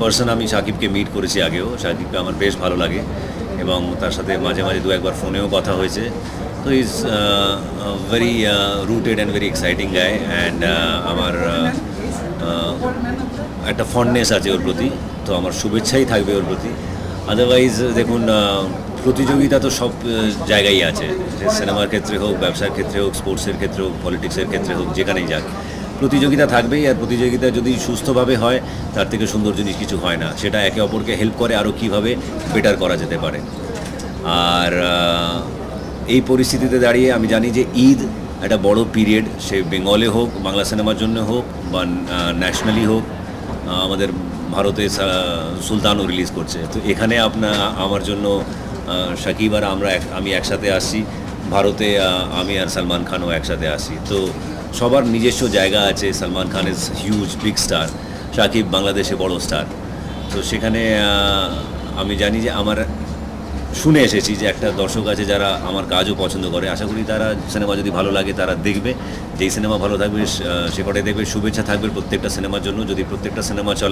Person আমি সাকিবকে meet করেছি আগেও। সাকিবকে আমার বেশ ভালো লাগে এবং তার সাথে মাঝে মাঝে দু একবার ফোনেও কথা হয়েছে। তো is very rooted and very exciting guy and আমার একটা ফন্ডনেস আছে ওর প্রতি। তো আমার শুভেচ্ছাই থাকবে ওর প্রতি। আদারওয়াইজ দেখুন, প্রতিযোগিতা তো সব জায়গায় আছে, সিনেমার ক্ষেত্রে হোক, ব্যবসার ক্ষেত্রে হোক, স্পোর্টসের ক্ষেত্রে হোক, পলিটিক্সের ক্ষেত্রে হোক, যেখানেই যাক প্রতিযোগিতা থাকবেই। আর প্রতিযোগিতা যদি সুস্থভাবে হয় তার থেকে সুন্দর জিনিস কিছু হয় না। সেটা একে অপরকে হেল্প করে আরও কীভাবে বেটার করা যেতে পারে। আর এই পরিস্থিতিতে দাঁড়িয়ে আমি জানি যে ঈদ একটা বড় পিরিয়ড, সে বেঙ্গলে হোক, বাংলা সিনেমার জন্য হোক, বা ন্যাশনালি হোক। আমাদের ভারতে সুলতানও রিলিজ করছে, তো এখানে আমার জন্য শাকিব আর আমি একসাথে আসছি। ভারতে আমি আর সালমান খানও একসাথে আসি। তো সবার নিজস্ব জায়গা আছে। Salman Khan is huge big star, Shakib বাংলাদেশে বড় স্টার। তো সেখানে আমি জানি যে শুনে এসেছি যে একটা দর্শক আছে যারা আমার কাজও পছন্দ করে। আশা করি তারা সিনেমা যদি ভালো লাগে তারা দেখবে। যেই সিনেমা ভালো থাকবে সে কটাই দেখবে। শুভেচ্ছা থাকবে প্রত্যেকটা সিনেমার জন্য। যদি প্রত্যেকটা সিনেমা চলে